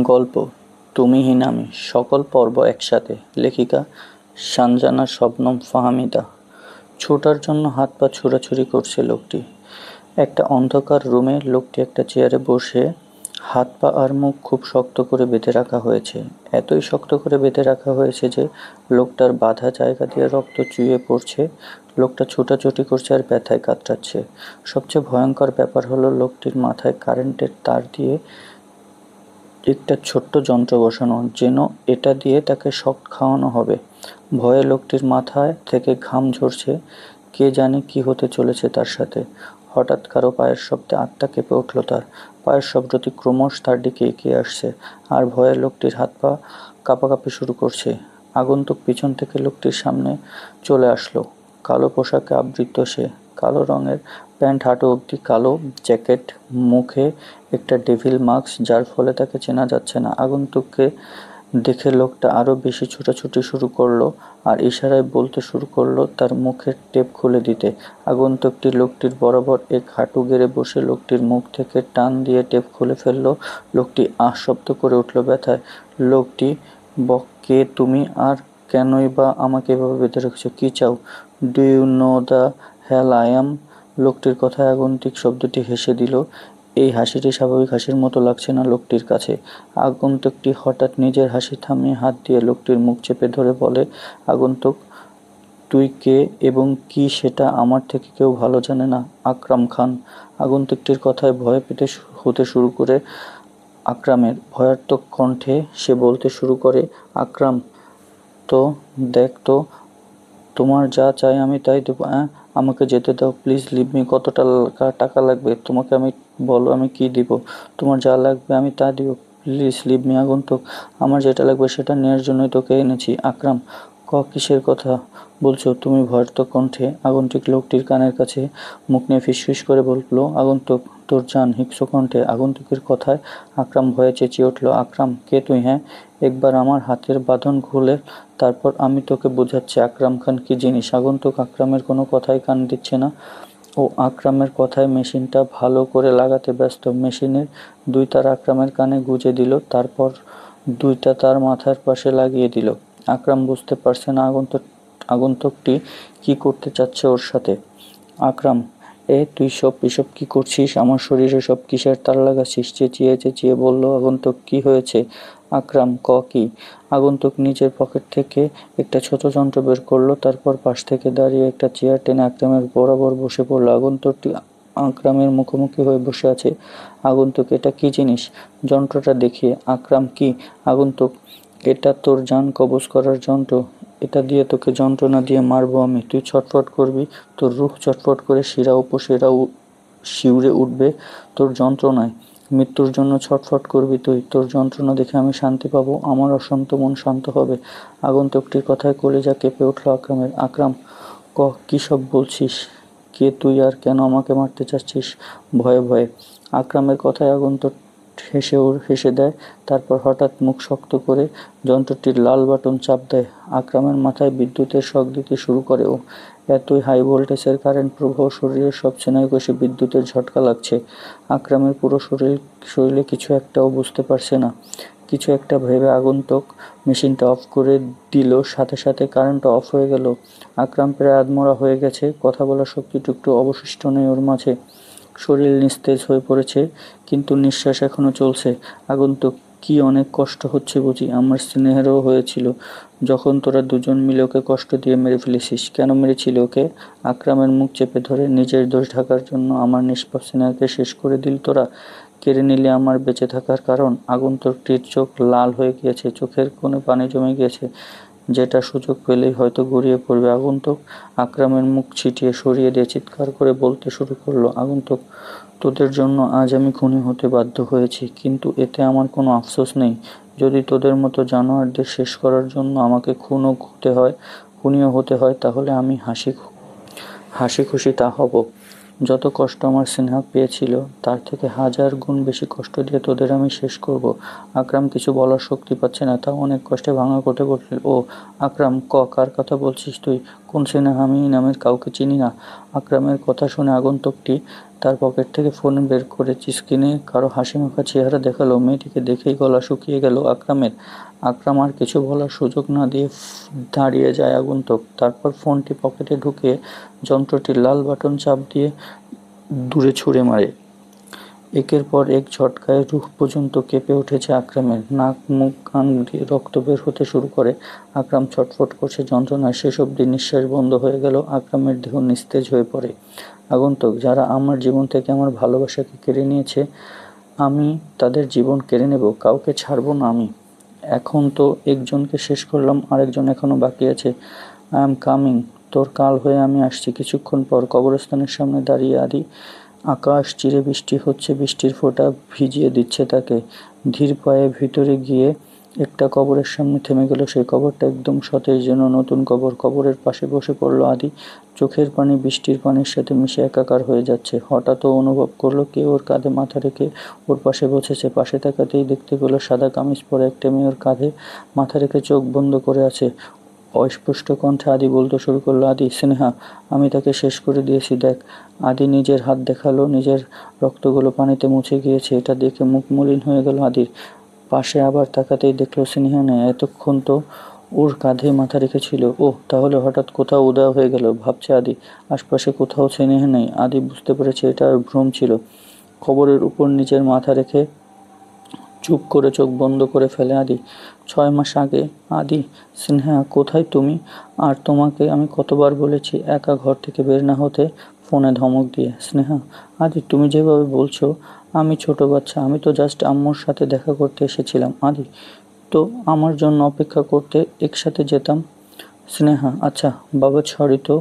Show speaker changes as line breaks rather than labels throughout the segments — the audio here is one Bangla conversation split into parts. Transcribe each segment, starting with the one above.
গল্প তুমিহীন আমি সকল পর্ব একসাথে। লেখিকা সানজানা শবনম ফাহমিদা। ছোটার জন্য হাত পা ছোড়াছুড়ি করছে লোকটি। একটা অন্ধকার রুমে লোকটি একটা চেয়ারে বসে, হাত পা আর মুখ খুব শক্ত করে বেঁধে রাখা হয়েছে। এতই শক্ত করে বেঁধে রাখা হয়েছে যে লোকটার বাঁধা জায়গা দিয়ে রক্ত চুইয়ে পড়ছে। লোকটা ছোটাছুটি করছে আর ব্যথায় কাতরাচ্ছে। সবচেয়ে ভয়ঙ্কর ব্যাপার হলো লোকটির মাথায় কারেন্টের তার দিয়ে একটা ছোট্ট যন্ত্র বসানো, যেন এটা দিয়ে তাকে শক খাওয়ানো হবে। ভয়ে লোকটির মাথায় থেকে ঘাম ঝরছে। কে জানে কি হতে চলেছে তার সাথে। হঠাৎ কারো পায়ের শব্দে আত্মা কেঁপে উঠল তার। পায়ের শব্দটি ক্রমশ তার দিকে এগিয়ে আসছে, আর ভয়ে লোকটির হাত পা কাঁপাকাঁপি শুরু করছে। আগন্তুক পিছন থেকে লোকটির সামনে চলে আসলো। কালো পোশাকে আবৃত সে, কালো রঙের প্যান্ট হাঁটু অবধি, কালো জ্যাকেট, মুখে একটা ডেভিল মাস্ক, যার ফলে তাকে চেনা যাচ্ছে না। আগন্তুককে দেখে লোকটা আরো বেশি ছোটাছুটি শুরু করলো আর ইশারায় বলতে শুরু করলো তার মুখের টেপ খুলে দিতে। আগন্তুকটি লোকটির বরাবর এক হাঁটু গেড়ে বসে লোকটির মুখ থেকে টান দিয়ে টেপ খুলে ফেললো। লোকটি আহ শব্দ করে উঠল ব্যথায়। লোকটি কে তুমি, আর কেনই বা আমাকে এভাবে বেঁধে রেখেছো? কি চাও? Do you know the hell I am? লোকটির কথায় আগন্তুক শব্দটি হেসে দিল। এই হাসিটি স্বাভাবিক হাসির মতো লাগছে না লোকটির কাছে। আগন্তুকটি হঠাৎ নিজের হাসি থামিয়ে হাত দিয়ে লোকটির মুখ চেপে ধরে বলে, আগন্তুক, তুই কে এবং কি সেটা আমার থেকে কেউ ভালো জানে না। আকরাম খান। আগন্তুকটির কথায় ভয় পেতে হতে শুরু করে আকরামের। ভয়ার্থক কণ্ঠে সে বলতে শুরু করে, আকরাম, তো দেখ তো, তোমার যা চাই আমি তাই দেবো। আমাকে যেতে দাও, প্লিজ লিভ মি। কত টাকা লাগবে তোমাকে? আমি বলো, আমি কি দিব? তোমার যা লাগবে আমি তা দিব, প্লিজ লিভ মি। আগন্তুক, আমার যেটা লাগবে সেটা নেয়ার জন্যই তোকে এনেছি। আকরাম, কিসের কথা বলছো তুমি? ভয়ার্থক কণ্ঠে আগন্তুক লোকটির কানের কাছে মুখ নিয়ে ফিসফিস করে বলল, আগন্তুক, তোর জান। হিংস্র কণ্ঠে আগন্তুকের কথায় আকরাম ভয়ে চেঁচিয়ে উঠল, আকরাম, কে তুই? হ্যাঁ, একবার আমার হাতের বাঁধন খুলে তারপর আমি তোকে বোঝাচ্ছি আকরাম খান কি জিনিস। আগন্তুক আকরামের কোনো কথাই কান দিচ্ছে না। ও আকরামের কথায় মেশিনটা ভালো করে লাগাতে ব্যস্ত। মেশিনের দুই তার আকরামের কানে গুঁজে দিল, তারপর দুইটা তার মাথার পাশে লাগিয়ে দিল। আকরাম বুঝতে পারছে না আগন্তুকটি কি করতে চাচ্ছে ওর সাথে। আকরাম, তুই এসব কি করছিস? আমার শরীরে সব কিসের তার লাগাচ্ছিস? চেঁচিয়ে চেঁচিয়ে বলল আগন্তুক। কি হয়েছে? আকরাম, কি? আগন্তুক নিজের পকেট থেকে একটা ছোট যন্ত্র বের করলো, তারপর পাশ থেকে দাঁড়িয়ে একটা চেয়ার টেনে আকরামের বরাবর বসে পড়ল। আগন্তুকটি আকরামের মুখোমুখি হয়ে বসে আছে। আগন্তুক, এটা কি জিনিস? যন্ত্রটা দেখিয়ে। আকরাম, কি? আগন্তুক, এটা তোর জান কবজ করার যন্ত্র। এটা দিয়ে তোকে যন্ত্রণা দিয়ে মারবো আমি। তুই ছটফট করবি, তোর রূহ চটফট করে শিরা উপশিরা শিউরে উঠবে তোর যন্ত্রণায়। মৃত্যুর জন্য ছটফট করবি তুই। তোর যন্ত্রণা দেখে আমি শান্তি পাবো, আমার অশান্ত মন শান্ত হবে। আগন্তুকটির কথায় কলিজা কেঁপে উঠল আকরামের। আকরাম, কি সব বলছিস? কে তুই আর কেন আমাকে মারতে চাচ্ছিস? ভয়ে ভয়ে আকরামের কথায় আগন্তুক হেসে দেয়, তারপর হঠাৎ মুখ শক্ত করে যন্ত্রটির লাল বাটন চাপ দেয়। আকরামের মাথায় বিদ্যুতের শক দিতে শুরু করে। ও এতই হাই ভোল্টেজের কারেন্ট প্রবাহ, শরীরের সব স্নায়ুকোষে বিদ্যুতের ঝটকা লাগছে। আকরামের পুরো শরীরে কিছু একটাও বুঝতে পারছে না। কিছু একটা ভেবে আগন্তুক মেশিনটা অফ করে দিল, সাথে সাথে কারেন্ট অফ হয়ে গেল। আকরাম প্রায় আধমরা হয়ে গেছে, কথা বলার শক্তিটুকু অবশিষ্ট নেই ওর মাঝে। শরীর নিস্তেজ হয়ে পড়েছে, কিন্তু নিঃশ্বাস এখনো চলছে। আগন্তুক, কি অনেক কষ্ট হচ্ছে বুঝি? আমার স্নেহেরও হয়েছিল যখন তোরা দুজন মিলে ওকে কষ্ট দিয়ে মেরে ফেলেছিস। কেন মেরেছিলি ওকে? আকরামের মুখ চেপে ধরে, নিজের দোষ ঢাকার জন্য আমার নিষ্পাপ স্নেহকে শেষ করে দিল তোরা। কেড়ে নিলে আমার বেঁচে থাকার কারণ। আগন্তুকটির চোখ লাল হয়ে গিয়েছে, চোখের কোণে পানি জমে গিয়েছে, যেটা সুযোগ পেলেই হয়তো গড়িয়ে পড়বে। আগন্তুক আকরামের মুখ ছিটিয়ে সরিয়ে দিয়ে চিৎকার করে বলতে শুরু করলো, আগন্তুক, তোদের জন্য আজ আমি খুনি হতে বাধ্য হয়েছি, কিন্তু এতে আমার কোনো আফসোস নেই। যদি তোদের মতো জানোয়ারদের শেষ করার জন্য আমাকে খুনিও হতে হয়, তাহলে আমি হাসি খুশি তা হব। যত কষ্ট আমার স্নেহা পেয়েছিল তার থেকে 1000 গুণ বেশি কষ্ট দিয়ে তোদের আমি শেষ করব। আকরাম কিছু বলার শক্তি পাচ্ছে না, তাও অনেক কষ্টে ভাঙা কোটে বলল, ও আকরাম, কার কথা বলছিস তুই? কোন স্নেহা? আমি এই নামের কাউকে চিনি না। আকরামের কথা শুনে আগন্তুকটি তার পকেট থেকে ফোন বের করে স্ক্রিনে কারো হাসিমাখা চেহারা দেখালো। মেয়েটিকে দেখেই গলা শুকিয়ে গেল আকরামের। আকরাম আর কিছু বলার সুযোগ না দিয়ে দাঁড়িয়ে যায় আগন্তুক। তারপর ফোনটি পকেটে ঢুকিয়ে যন্ত্রটির লাল বাটন চাপ দিয়ে দূরে ছুঁড়ে মারে। একের পর এক ঝটকায় রুহ পর্যন্ত কেঁপে উঠেছে আকরামের। নাক, মুখ, কান দিয়ে রক্ত বের হতে শুরু করে। আকরাম ছটফট করছে যন্ত্রণায়। শেষ অবধি নিঃশ্বাস বন্ধ হয়ে গেল। আকরামের দেহ নিস্তেজ হয়ে পড়ে। আগন্তুক, যারা আমার জীবন থেকে আমার ভালোবাসাকে কেড়ে নিয়েছে, আমি তাদের জীবন কেড়ে নেব। কাউকে ছাড়ব না আমি। এখন তো একজনকে শেষ করলাম, আরেকজন এখনো বাকি আছে। I am coming. তোর কাল হয়ে আমি আসছি কিছুক্ষণ পর। কবরস্থানের সামনে দাঁড়িয়ে আদি। আকাশ চিরে বৃষ্টি হচ্ছে, বৃষ্টির ফোঁটা ভিজিয়ে দিচ্ছে তাকে। ধীর পায়ে ভিতরে গিয়ে একটা কবরের সামনে থেমে গেল। সেই কবরটা একদম সতেজ, যেন নতুন কবর। কবরের পাশে বসে পড়ল আদি। চোখের পানি বৃষ্টির পানির সাথে মিশে একাকার হয়ে যাচ্ছে। হঠাৎ ও অনুভব করলো কেউ ওর কাঁধে মাথা রেখে ওর পাশে বসেছে। পাশে তাকাতেই দেখতে পেল সাদা কামিজ পরে একটা মেয়ে ওর কাঁধে মাথা রেখে চোখ বন্ধ করে আছে। অস্পষ্ট কণ্ঠে আদি বলতে শুরু করলো, আদি, স্নেহা, আমি তাকে শেষ করে দিয়েছি, দেখ। আদি নিজের হাত দেখালো। নিজের রক্তগুলো পানিতে মুছে গিয়েছে। এটা দেখে মুখ মলিন হয়ে গেল আদির। পাশে আবার তাকাতেই দেখলো স্নেহা নেই। এতক্ষণ তো ওর কাঁধে মাথা রেখেছিল। ওহ, তাহলে হঠাৎ কোথাও উধাও হয়ে গেল, ভাবছে আদি। আশপাশে কোথাও স্নেহা নেই। আদি বুঝতে পেরেছে এটা আর ভ্রম ছিল। কবরের উপর নিজের মাথা রেখে চুপ করে চোখ বন্ধ করে ফেলে আদি। 6 মাস আগে। আদি, স্নেহা, কোথায় তুমি? আর তোমাকে আমি কতবার বলেছি একা ঘর থেকে বের না হতে, ফোনে ধমক দিয়ে। স্নেহা, আদি, তুমি যেভাবে বলছো আমি ছোট বাচ্চা। আমি তো জাস্ট আম্মুর সাথে দেখা করতে এসেছিলাম। আদি, তো আমার জন্য অপেক্ষা করতে একসাথে যেতাম। স্নেহা, আচ্ছা বাবা, সরি তো।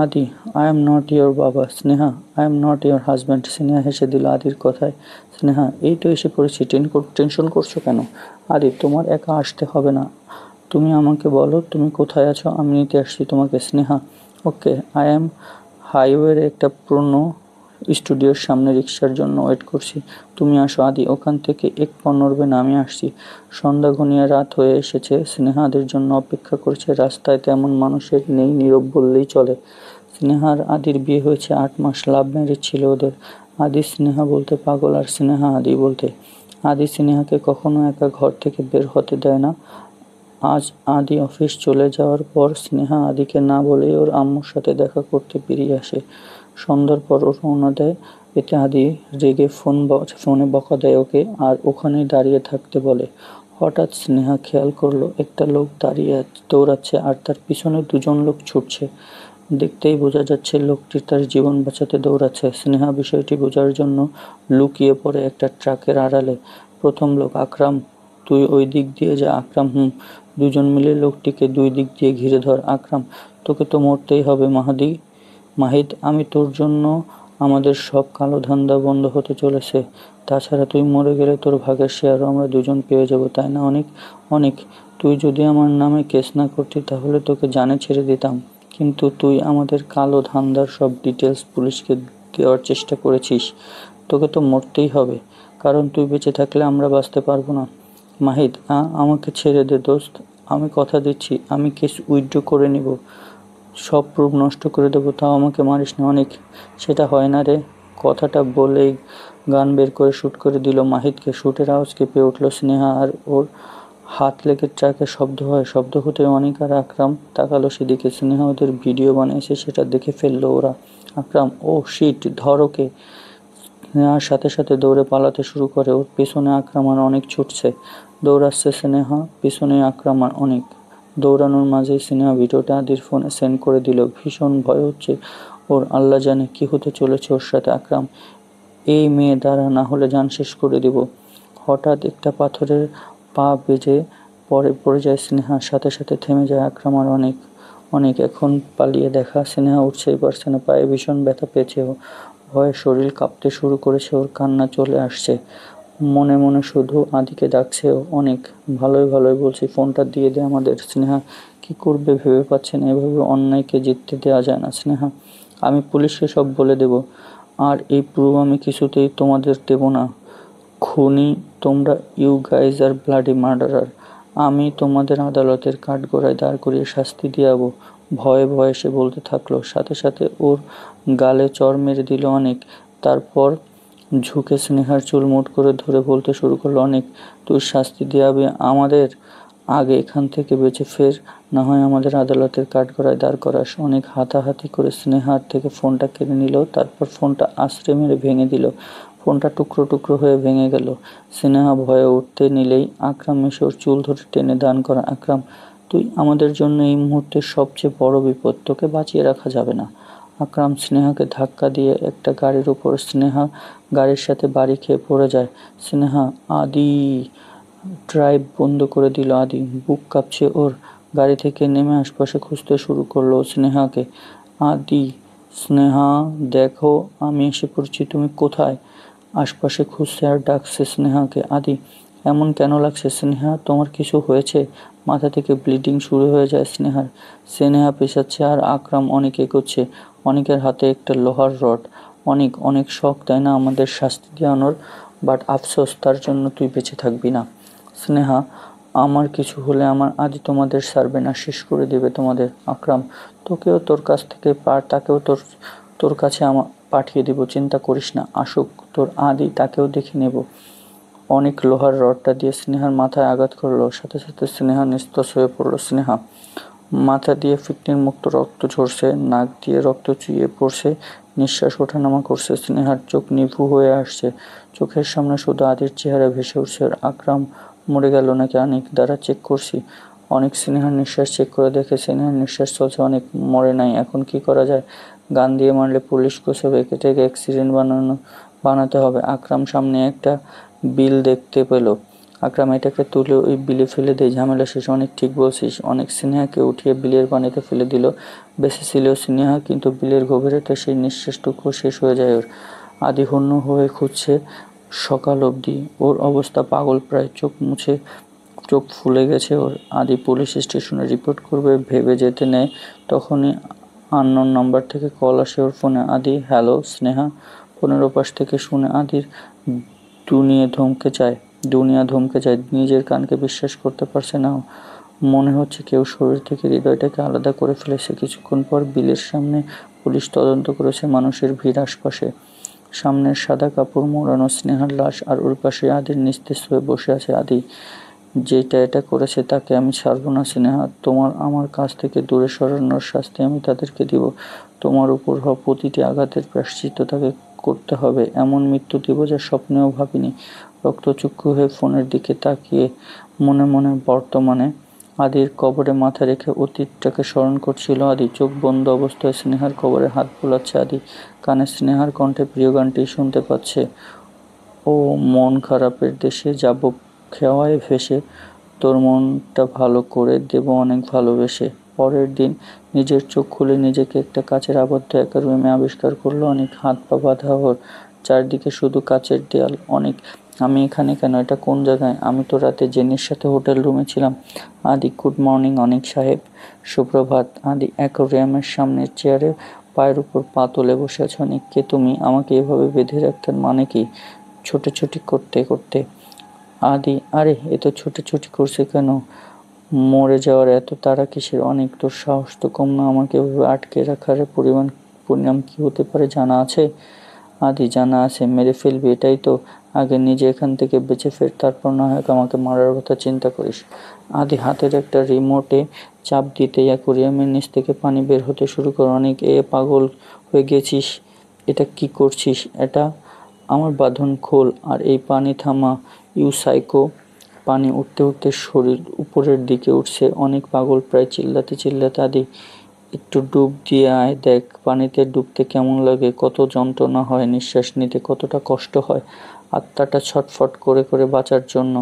আদি, আই এম নট ইয়োর বাবা। Sneha, I am not your husband. Sneha হেসে দিল আদির কথায়। স্নেহা, এই তো এসে পড়েছি, টেনশন করছো কেন? আদি, তোমার একা আসতে হবে না। তুমি আমাকে বলো তুমি কোথায় আছো, আমি নিতে আসছি তোমাকে। স্নেহা, ওকে, আই এম হাইওয়ের একটা পুরনো স্টুডিওর সামনে রিক্সার জন্য ওয়েট করছি। তুমি আসো। আদি ওখান থেকে এক পা নড়বে না, আমি আসছি। সন্ধ্যা ঘনিয়ে রাত হয়ে এসেছে। স্নেহাদের জন্য অপেক্ষা করছে। রাস্তায় তেমন মানুষের নেই, নীরব বললেই চলে। স্নেহার আদির বিয়ে হয়েছে 8 মাস। লাভ ম্যারেজ ছিল ওদের। আদি স্নেহা বলতে পাগল, আর স্নেহা আদি বলতে। আদি স্নেহাকে কখনো একা ঘর থেকে বের হতে দেয় না। আজ আদি অফিস চলে যাওয়ার পর স্নেহা আদিকে না বলেই ওর আম্মুর সাথে দেখা করতে বেরিয়ে আসে। সন্ধ্যার পর ও রওনা দেয়। এতে আদি রেগে ফোনে বকা দেয় ওকে, আর ওখানেই দাঁড়িয়ে থাকতে বলে। হঠাৎ স্নেহা খেয়াল করলো একটা লোক দাঁড়িয়ে দৌড়াচ্ছে, আর তার পিছনে 2জন লোক ছুটছে। দেখতেই বোঝা যাচ্ছে লোকটি তার জীবন বাঁচাতে দৌড়াচ্ছে। স্নেহা বিষয়টি বোঝার জন্য লুকিয়ে পড়ে একটা ট্রাকের আড়ালে। প্রথম লোক, আকরাম, তুই ওই দিক দিয়ে যা। আকরাম, হুম। 2জন মিলে লোকটিকে 2 দিক দিয়ে ঘিরে ধর। আকরাম, তোকে তো মরতেই হবে মাহিদ, আমি তোর জন্য আমাদের সব কালো ধান্দা বন্ধ হতে চলেছে। তাছাড়া তুই মরে গেলে তোর ভাগের শেয়ারও আমরা 2জন পেয়ে যাব, তাই না? অনেক অনেক। তুই যদি আমার নামে কেস না করতি তাহলে তোকে জানে ছেড়ে দিতাম, কিন্তু তুই আমাদের কালো ধান্দার সব ডিটেলস পুলিশকে দেওয়ার চেষ্টা করেছিস। তোকে তো মরতেই হবে, কারণ তুই বেঁচে থাকলে আমরা বাঁচতে পারবো না। মাহিদ, আমাকে ছেড়ে দে দোস্ত। আমি কথা দিচ্ছি আমি কেস উইথড্র করে নিব। সব প্রুফ নষ্ট করে দেবো, তাও আমাকে মারিস না। অনেক। সেটা হয় না রে। কথাটা বলেই গান বের করে শ্যুট করে দিল মাহিদকে। শ্যুটের আওয়াজ কেঁপে উঠল স্নেহা, আর ওর হাত লেগে ট্রাকে শব্দ হয়। শব্দ হতে অনিক আর আকরাম তাকালো সেদিকে। স্নেহা ওদের ভিডিও বানিয়েছে, সেটা দেখে ফেললো ওরা। আকরাম, ও শিট, ধর ওকে। স্নেহার সাথে সাথে দৌড়ে পালাতে শুরু করে। ওর পেছনে আকরাম আর অনেক ছুটছে। দৌড়াচ্ছে স্নেহা, পিছনে আকরাম আর অনেক। দৌড়ানোর মাঝেই স্নেহা ভিডিওটা আদির ফোনে সেন্ড করে দিল। ভীষণ ভয় হচ্ছে ওর। আল্লাহ জানে কি হতে চলেছে ওর সাথে। আকরাম, এই মেয়ে দ্বারা না হলে জান শেষ করে দিব। হঠাৎ একটা পাথরের পা বেজে পড়ে যায় স্নেহার। সাথে সাথে থেমে যায় আকরাম আর অনেক। অনেক এখন পালিয়ে দেখা। স্নেহা উঠছেই পারছে না, পায়ে ভীষণ ব্যথা পেয়েছে ও। ভয়ে শরীর কাঁপতে শুরু করেছে ওর। কান্না চলে আসছে। মনে মনে শুধু আদিকে ডাকছে ও। অনেক, ভালোই ভালোই বলছি, ফোনটা দিয়ে দে আমাদের। স্নেহা কি করবে ভেবে পাচ্ছে না। এভাবে অন্যায়কে জিততে দেওয়া যায় না স্নেহা। আমি পুলিশকে সব বলে দেব, আর এই প্রুফ আমি কিছুতেই তোমাদের দেব না। খুনি তোমরা, you guys are bloody murderer. আমি তোমাদের আদালতের কাঠগড়ায় দাঁড় করিয়ে শাস্তি দিয়াবো। ভয়ে ভয়ে সে বলতে থাকলো। সাথে সাথে ওর গালে চড় মেরে দিল অনেক। তারপর ঝুঁকে স্নেহার চুল মুঠ করে ধরে বলতে শুরু করলো, অনেক, তুই শাস্তি দিয়াবি আমাদের, আগে এখান থেকে বেঁচে ফের, না হয় আমাদের আদালতের কাঠগড়ায় দাঁড় করাস। অনেক হাতাহাতি করে স্নেহার থেকে ফোনটা কেড়ে নিল, তারপর ফোনটা আছড়ে মেরে ভেঙে দিল। ফোনটা টুকরো টুকরো হয়ে ভেঙে গেল। স্নেহা ভয়ে উঠতে নিলেই আকরাম এসে ওর চুল ধরে টেনে দান করা। আকরাম, তুই আমাদের জন্য এই মুহূর্তের সবচেয়ে বড় বিপদ, তোকে বাঁচিয়ে রাখা যাবে না। আকরাম স্নেহাকে ধাক্কা দিয়ে একটা গাড়ির উপর, স্নেহা গাড়ির সাথে বাড়ি খেয়ে পড়ে যায়। স্নেহা, আদি! ড্রাইভ বন্ধ করে দিল আদি। বুক কাঁপছে ওর। গাড়ি থেকে নেমে আশপাশে খুঁজতে শুরু করলো স্নেহাকে। আদি! স্নেহা, দেখো আমি এসে পড়ছি, তুমি কোথায়? আশপাশে খুঁজছে আর ডাকছে স্নেহাকে। আদি! এমন কেন লাগছে স্নেহা, তোমার কিছু হয়েছে? মাথা থেকে ব্লিডিং শুরু হয়ে যায় স্নেহার। স্নেহা পেছাচ্ছে আর আকরাম অনেক এগোচ্ছে। অনেকের হাতে একটা লোহার রড। অনেক অনেক শখ তাই না আমাদের শাস্তি দেওয়ানোর, বাট আফসোস, তার জন্য তুই বেঁচে থাকবি না। স্নেহা, আমার কিছু হলে আমার আদি তোমাদের ছাড়বে না, শেষ করে দেবে তোমাদের। আকরাম, তোকেও তোর কাছ থেকে তাকেও তোর তোর কাছে পাঠিয়ে দিব, চিন্তা করিস না। আসুক তোর আদি, তাকেও দেখে নেব। অনেক লোহার রডটা দিয়ে স্নেহার মাথায় আঘাত করলো। সাথে সাথে স্নেহা নিস্তেজ হয়ে পড়লো। স্নেহা মাথা দিয়ে ফিটনির মুক্ত রক্ত ঝরছে, নাক দিয়ে রক্ত চুইয়ে পড়ছে, নিঃশ্বাস ওঠানামা করছে। স্নেহার চোখ নিভু হয়ে আসছে। চোখের সামনে শুধু আদির চেহারা ভেসে উঠছে। আকরাম মরে গেল নাকি? অনেক, দ্বারা চেক করছি। অনেক স্নেহার নিঃশ্বাস চেক করে দেখে স্নেহার নিঃশ্বাস চলছে, অনেক মরে নাই। এখন কি করা যায়? গান দিয়ে মারলে পুলিশ কষবে, একে অ্যাক্সিডেন্ট বানাতে হবে। আকরাম সামনে একটা বিল দেখতে পেল। আকরাম এটাকে তুলে ওই বিলে ফেলে দেয়, ঝামেলা শেষ। অনেক, ঠিক বলছিস। অনেক স্নেহাকে উঠিয়ে বিলের পানিতে ফেলে দিল। বেঁচে ছিল স্নেহা, কিন্তু বিলের গভীরতা সেই নিঃশ্বাসটুকু শেষ হয়ে যায় ওর। আদি হন্য হয়ে খুঁজছে সকাল অবধি। ওর অবস্থা পাগল প্রায়, চোখ ফুলে গেছে ওর। আদি পুলিশ স্টেশনে রিপোর্ট করবে ভেবে যেতে নেয়, তখনই আননোন নাম্বার থেকে কল আসে ওর ফোনে। আদি, হ্যালো স্নেহা। ফোনের ওপাশ থেকে শুনে আদির দুনিয়া ধমকে যায়। নিজের কানকে বিশ্বাস করতে পারছে না। মনে হচ্ছে কেউ শরীর থেকে হৃদয়টাকে আলাদা করে ফেলেছে। কিছুক্ষণ পর বিলের সামনে পুলিশ তদন্ত করেছে। মানুষের ভিড় আশপাশে। সামনের সাদা কাপড় মোড়ানো স্নেহার লাশ, আর ওর পাশে আদির নিস্তেজ হয়ে বসে আছে আদি। যেটা এটা করেছে তাকে আমি ছাড়বো না স্নেহা। তোমার আমার কাছ থেকে দূরে সরানোর শাস্তি আমি তাদেরকে দিব। তোমার উপর হওয়া প্রতিটি আঘাতের প্রায়শ্চিত্ত তাকে করতে হবে। এমন মৃত্যু দিব যা স্বপ্নেও ভাবিনি। রক্তচক্ষু হয়ে ফোনের দিকে তাকিয়ে মনে মনে বর্তমানে আদির কবরে মাথা রেখে অতীতটাকে স্মরণ করছিল আদি। চোখ বন্ধ অবস্থায় স্নেহার কবরে হাত বোলাচ্ছে আদি। কানে স্নেহার কণ্ঠে প্রিয় গানটি শুনতে পাচ্ছে। ও মন খারাপের দেশে যাব খেওয়ায় ভেসে, তোর মনটা ভালো করে দেব অনেক ভালোবেসে। পরের দিন নিজের চোখ খুলে নিজেকে একটা কাচের আবদ্ধ একা রুমে আবিষ্কার করলো অনেক। হাত পা বাঁধা ওর, চারদিকে শুধু কাচের দেয়াল। অনেক, আমি এখানে কেন? এটা কোন জায়গায়? আমি তো রাতে জেনির সাথে হোটেল রুমে ছিলাম। আদি, গুড মর্নিং অনেক সাহেব। সুপ্রভাত। আদি অ্যাকোয়ারিয়ামের সামনের চেয়ারে পায়ের উপর পা তুলে বসে আছে। অনেক, কে তুমি? আমাকে এভাবে বেঁধে রাখতেন মানে কি? ছোটাছুটি করতে করতে। আদি, আরে এ তো ছোটাছুটি করছে কেন? মরে যাওয়ার এত তাড়া কিসের? অনেক, তোর সাহস তো কম না। আমাকে এভাবে আটকে রাখার পরিণাম কি হতে পারে জানা আছে? আদি, জানা আছে। মেরে ফেলবি এটাই তো? আগে নিজে এখান থেকে বেঁচে ফের, তারপর না হয় আমাকে মারার কথা চিন্তা করিস। আদি হাতের একটা রিমোটে চাপ দিতেই অ্যাকোয়ারিয়ামের নিচ থেকে পানি বের হতে শুরু করে। অনেক, এ পাগল হয়ে গেছিস? এটা কি করছিস? এটা আমার বাঁধন খোল আর এই পানি থামা, ইউ সাইকো। পানি উঠতে উঠতে শরীর উপরের দিকে উঠছে। অনেক পাগল প্রায় চিল্লাতে চিল্লাতে। আদি, একটু ডুব দিয়ে আয়, দেখ পানিতে ডুবতে কেমন লাগে, কত যন্ত্রণা হয়, নিঃশ্বাস নিতে কতটা কষ্ট হয়, আত্মাটা ছটফট করে করে বাঁচার জন্য।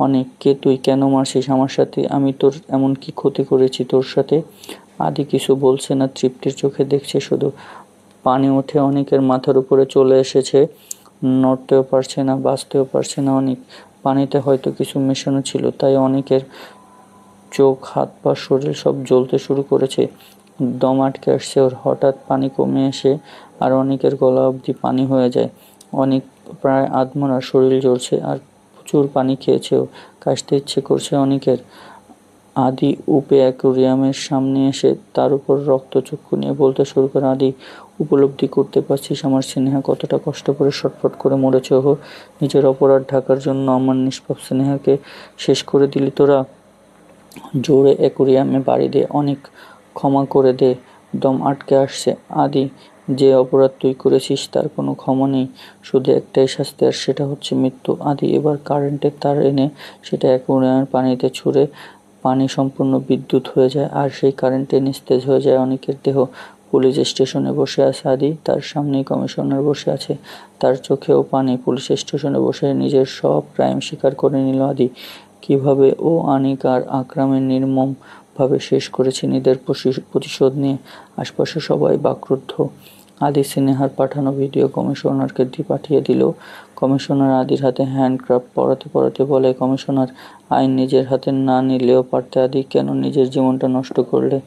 অনেক, কে তুই? কেন মারছিস আমার সাথে? আমি তোর এমন কি ক্ষতি করেছি তোর সাথে? আদি কিছু বলছে না, তৃপ্তির চোখে দেখছে শুধু। পানি উঠে অনেকের মাথার উপরে চলে এসেছে। নড়তেও পারছে না, বাঁচতেও পারছে না অনেক। পানিতে হয়তো কিছু মেশানো ছিল, তাই অনেকের চোখ, হাত পা, শরীর সব জ্বলতে শুরু করেছে। দম আটকে আসছে ওর। হঠাৎ পানি কমে এসে আর অনেকের গলা অবধি পানি হয়ে যায়। অনেক প্রায় আধমরা, শরীর জ্বলছে আর প্রচুর পানি খেয়েছেও। কাশতে ইচ্ছে করছে অনেকের। আদি উপে অ্যাকোয়ারিয়ামের সামনে এসে তার উপর রক্তচক্ষু নিয়ে বলতে শুরু করে, আদি, উপলব্ধি করতে পারছিস আমার স্নেহা কতটা কষ্ট করে ছটফট করে মরেছে। ওহ, নিজের অপরাধ ঢাকার জন্য আমার নিষ্পাপ স্নেহাকে শেষ করে দিলি তোরা। জোরে অ্যাকোয়ারিয়ামে বাড়ি দে, অনেক, ক্ষমা করে দে। দম আটকে আসছে। আদি, যে অপরাধ তুই করেছিস তার কোনো ক্ষমা নেই, শুধু একটাই শাস্তি, আর সেটা হচ্ছে মৃত্যু। আদি এবার কারেন্টের তার এনে সেটা অ্যাকোয়ারিয়ামের পানিতে ছুঁড়ে পানি সম্পূর্ণ বিদ্যুৎ হয়ে যায়, আর সেই কারেন্টে নিস্তেজ হয়ে যায় অনেকের দেহ। পুলিশ স্টেশনে বসে আছে আদি, তার সামনেই কমিশনার বসে আছে, তার চোখেও পানি। পুলিশ স্টেশনে বসে নিজের সব ক্রাইম স্বীকার করে নিল আদি, কিভাবে ও আনিক আর আকরামের নির্মম ভাবে শেষ করেছে নিজের প্রতিশোধ নিয়ে। আশপাশে সবাই বাকরুদ্ধ। আদি স্নেহার পাঠানো ভিডিও কমিশনারকে পাঠিয়ে দিল। কমিশনার আদির হাতে হ্যান্ডক্রাফট পড়াতে পড়াতে বলে, কমিশনার, আইন নিজের হাতে না নিলেও পারতে আদি, কেন নিজের জীবনটা নষ্ট করলে?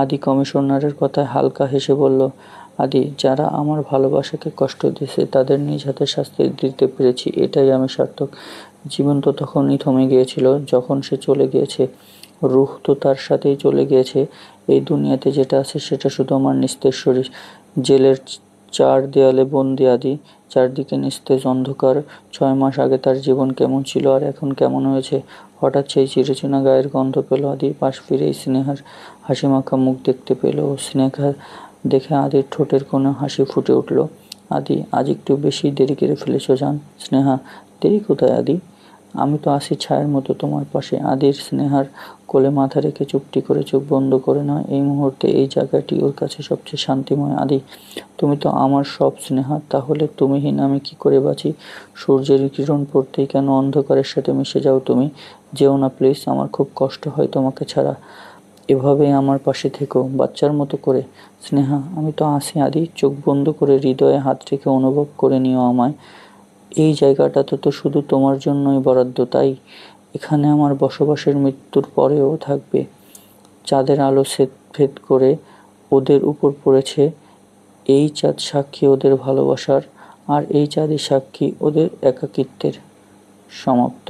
আদি কমিশনারের কথায় হালকা হেসে বলল, আদি, যারা আমার ভালোবাসাকে কষ্ট দিয়েছে তাদের নিজ হাতে শাস্তি দিতে পেরেছি, এটাই আমি সার্থক। জীবন তো তখনই থমে গিয়েছিল যখন সে চলে গিয়েছে, রুহ তো তার সাথেই চলে গিয়েছে। এই দুনিয়াতে যেটা আছে সেটা শুধু আমার নিস্তেজ শরীর। জেলের চার দেয়ালে বন্দি আদি, চারদিকে নিস্তেজ অন্ধকার। 6 মাস আগে তার জীবন কেমন ছিল আর এখন কেমন হয়েছে। হঠাৎ সেই চিরচেনা গায়ের গন্ধ পেল আদি, পাশ ফিরেই স্নেহার হাসিমাখা মুখ দেখতে পেল। স্নেহা দেখে আদির ঠোঁটের কোণে হাসি ফুটে উঠল। আদি, আজ একটু বেশি দেরি করে ফেলেছ জান। স্নেহা, দেরি কোথায় আদি, আমি তো আছি ছায়ার মতো তোমার পাশে। আদির স্নেহার কোলে মাথা রেখে চুপটি করে চোখ বন্ধ করে নেয়। এই মুহূর্তে এই জায়গাটি ওর কাছে সবচেয়ে শান্তিময়। আদি, তুমি তো আমার সব স্নেহা, তাহলে তুমিহীন আমি কি করে বাঁচি? সূর্যের কিরণ পড়তেই কেন অন্ধকারের সাথে মিশে যাও তুমি? যেও না প্লিজ, আমার খুব কষ্ট হয় তোমাকে ছাড়া। এভাবেই আমার পাশে থেকো, বাচ্চার মতো করে। স্নেহা, আমি তো আছি আদি, চোখ বন্ধ করে হৃদয়ে হাত রেখে অনুভব করে নিও আমায়। এই জায়গাটা তো শুধু তোমার জন্যই বরাদ্দ, তাই এখানে আমার বসবাসের মৃত্যুর পরেও থাকবে। চাঁদের আলো ভেদ করে ওদের উপর পড়েছে, এই চাঁদ সাক্ষী ওদের ভালোবাসার, আর এই চাঁদই সাক্ষী ওদের একাকিত্বের। সমাপ্ত।